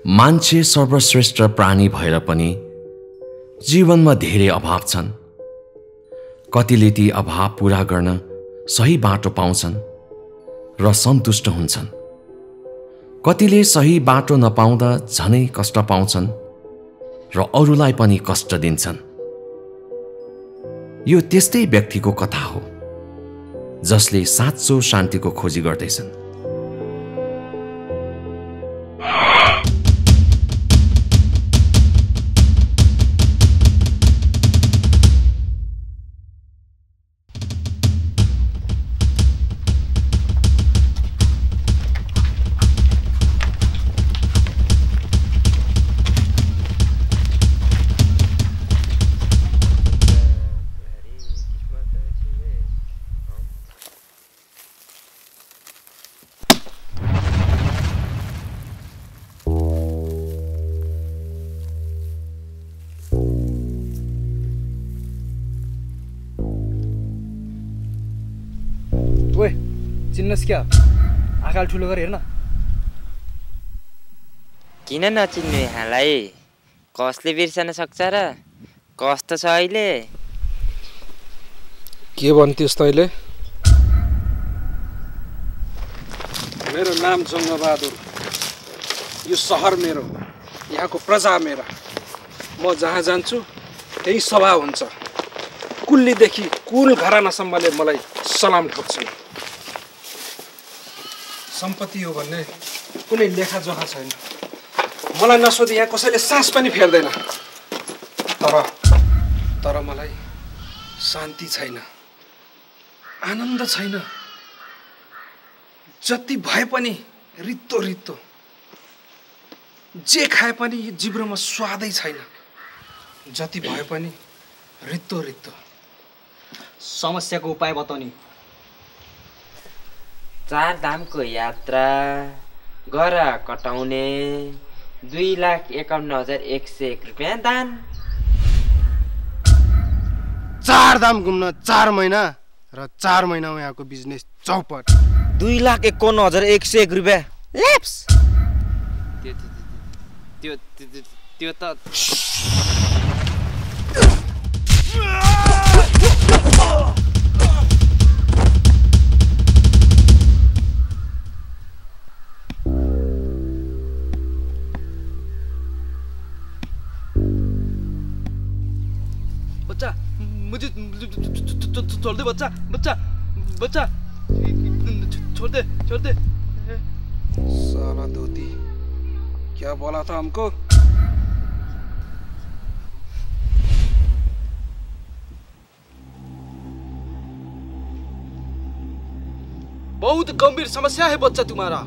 मान्छे सर्वश्रेष्ठ प्राणी भएर पनि जीवनमा धेरै अभाव छन्। कतिले ती अभाव पूरा गर्न सही बाटो पाउँछन् र सन्तुष्ट हुन्छन्। कतिले सही बाटो नपाउँदा झनै कष्ट पाउँछन् र अरूलाई पनि कष्ट दिन्छन्। यो त्यस्तै व्यक्तिको कथा हो जसले साँचो शान्तिको खोजी गर्दैछन्। ओए चिन्नस् क्या? आँखाल ठुलो गरे हेर्न। किन नचिन्नु यहाँलाई? कसले बिर्सन सक्छ र? कस्तो छ अहिले? के भन्थ्यस् तैँले? मेरो नाम जङ्गबहादुर। यो सहर मेरो, यहाँको प्रजा मेरा। म जहाँ जान्छु त्यही सभा हुन्छ। कुल्लीदेखि कुल घरानासम्मले मलाई सलाम ठोक्छन्। सम्पत्ति हो भन्ने कुनै लेखाजोखा छैन। मलाई नसोधी यहाँ कसैले सास पनि फेर्दैन। तर मलाई शान्ति छैन, आनन्द छैन। जति भए पनि रित्तो रित्तो, जे खाए पनि जिब्रोमा स्वादै छैन। जति भए पनि रित्तो रित्तो। समस्याको उपाय बताउनी। 4 धामको यात्रा गर कटाउने 2,51,101 रुपियाँ दान। 4 धाम घुम्न 4 महिना र 4 महिनामा यहाँको बिजनेस चौपट। 2,51,101 रुपियाँ ल्याप्स। त्यो त बच्चा मुझे छोड़ दे। बच्चा बच्चा बच्चा छोड़ दे। साला धोती, क्या बोला था हमको? बहुत गंभीर समस्या है बच्चा तुम्हारा।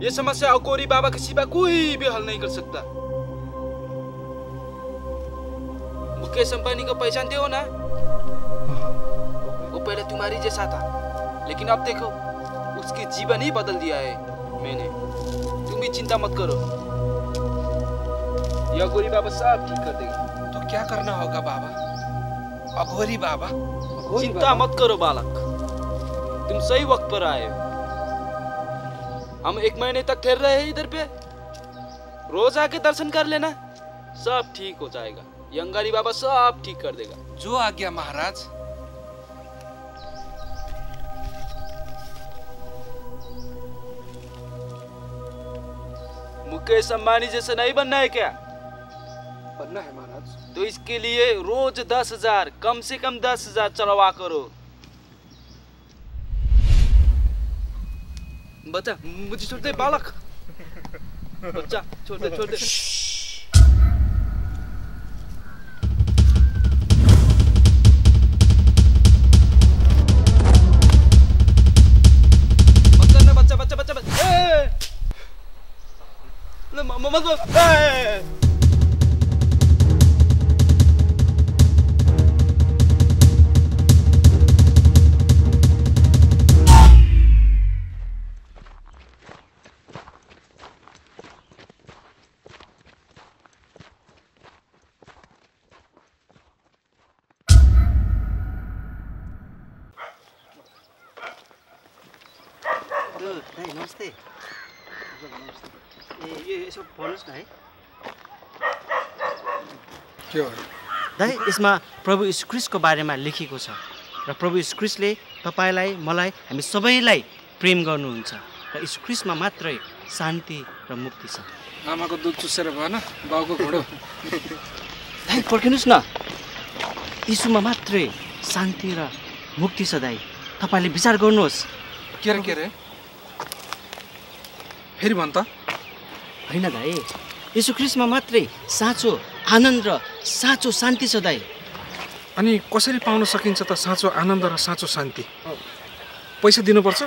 ये समस्या अकोरी बाबा के सिवा कोई भी हल नहीं कर सकता। मुकेश अंबानी को पहचानते हो ना? वो पहले तुम्हारी जैसा था, लेकिन अब देखो उसकी जीवन ही बदल दिया है मैंने। तुम भी चिंता मत करो, ये अघोरी बाबा सब ठीक कर देगा। तो क्या करना होगा बाबा? अघोरी बाबा? चिंता मत करो बालक, तुम सही वक्त पर आए हो। हम 1 महीने तक ठहर रहे हैं इधर पे। रोज आके दर्शन कर लेना, सब ठीक हो जाएगा। यंगारी बाबा सब ठीक कर देगा। जो आज्ञा महाराज। मुकेश अंबानी जैसे नहीं बनना है क्या? बनना है महाराज। तो इसके लिए रोज 10,000, कम से कम 10,000 चलवा करो। बच्चा मुझे छोड़ दे बालक। बच्चा छोड़ दे। नमस्ते। यसो भन्नुहोस् न है के हो दाइ यसमा प्रभु यीशु ख्रीष्टको बारेमा लेखिएको छ र प्रभु यीशु ख्रीष्टले तपाईलाई मलाई हामी सबैलाई प्रेम गर्नुहुन्छ र यीशु ख्रीष्टमा मात्रै शान्ति र मुक्ति छ। आमाको दुध चुसेर भएन बाउको घोडो। दाइ पर्खिनुहोस् न, यीशुमा मात्रै शान्ति र मुक्ति छ दाइ, तपाईले विचार गर्नुहोस्। के रे फेरि भन् त। होइन दाइ, यीशु ख्रीष्टमा मात्रै साँचो आनन्द र साँचो शान्ति छ दाइ। अनि कसरी पाउन सकिन्छ त साँचो आनन्द र साँचो शान्ति? पैसा दिनुपर्छ?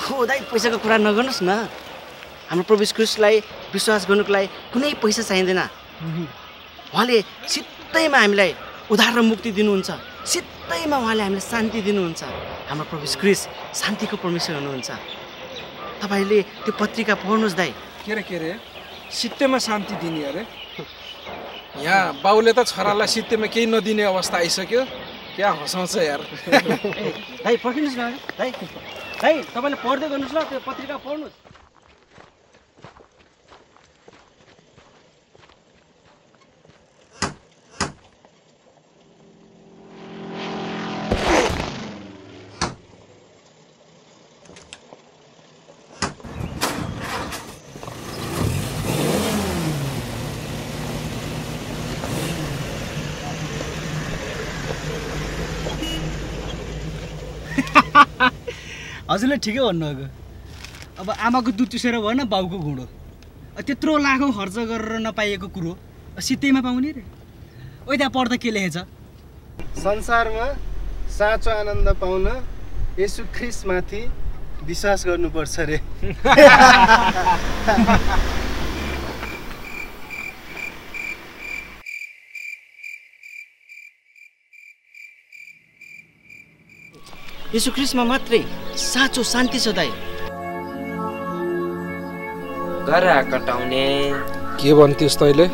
हो दाइ, पैसाको कुरा नगर्नुहोस् न। हाम्रो प्रभु यीशु ख्रीष्टलाई विश्वास गर्नुको लागि कुनै पैसा चाहिँदैन। उहाँले सिधैमा हामीलाई उद्धार र मुक्ति दिनुहुन्छ, सिधैमा उहाँले हामीलाई शान्ति दिनुहुन्छ। हाम्रो प्रभु यीशु ख्रीष्ट शान्तिको परमेश्वर हुनुहुन्छ। तपाईले त्यो पत्रिका पढ्नुहोस् दाइ। के रे सित्तेमा शान्ति दिने अरे? यहाँ बाउले त छोरालाई सित्तेमा केही नदिने अवस्था आइसक्यो। क्या हँसाउँछ यार। दाइ पर्खिनुहोस् न दाइ, दाइ तपाईँले पढ्दै गर्नुहोस् ल, त्यो पत्रिका पढ्नुहोस्। हजुरले ठिकै भन्नुभएको। अब आमाको दुध चुसेर भएन बाउको घुँडो। त्यत्रो लाखौँ खर्च गरेर नपाइएको कुरो सित्तैमा पाउने रे? ओ त्यहाँ पढ्दा के लेखेछ? संसारमा साँचो आनन्द पाउन येशू ख्रीष्टमाथि विश्वास गर्नुपर्छ रे। यीशु ख्रीष्टमा मात्रै साँचो शान्ति छ दाइ। गरा कटाउने के भन्थिस् तैँले?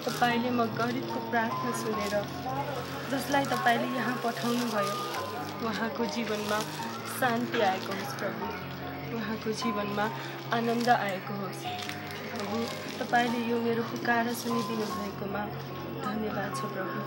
तपाईँले म गरिबको प्रार्थना सुनेर जसलाई तपाईँले यहाँ पठाउनु भयो उहाँको जीवनमा शान्ति आएको होस् प्रभु, उहाँको जीवनमा आनन्द आएको होस् प्रभु। तपाईँले यो मेरो पुकार सुनिदिनु भएकोमा धन्यवाद छ प्रभु।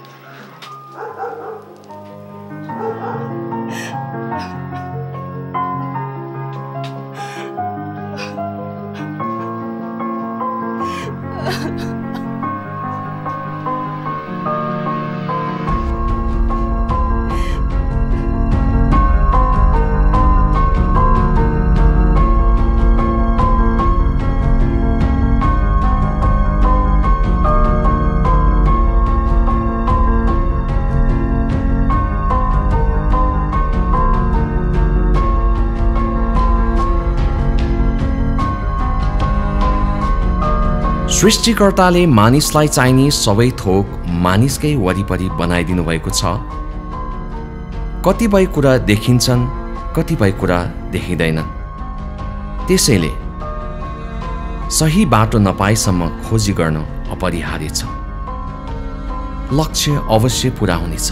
सृष्टिकर्ताले मानिसलाई चाहिने सबै थोक मानिसकै वरिपरि बनाइदिनु भएको छ। कतिपय कुरा देखिन्छन्, कतिपय कुरा देखिँदैनन्। त्यसैले सही बाटो नपाएसम्म खोजी गर्न अपरिहार्य छ। लक्ष्य अवश्य पूरा हुनेछ।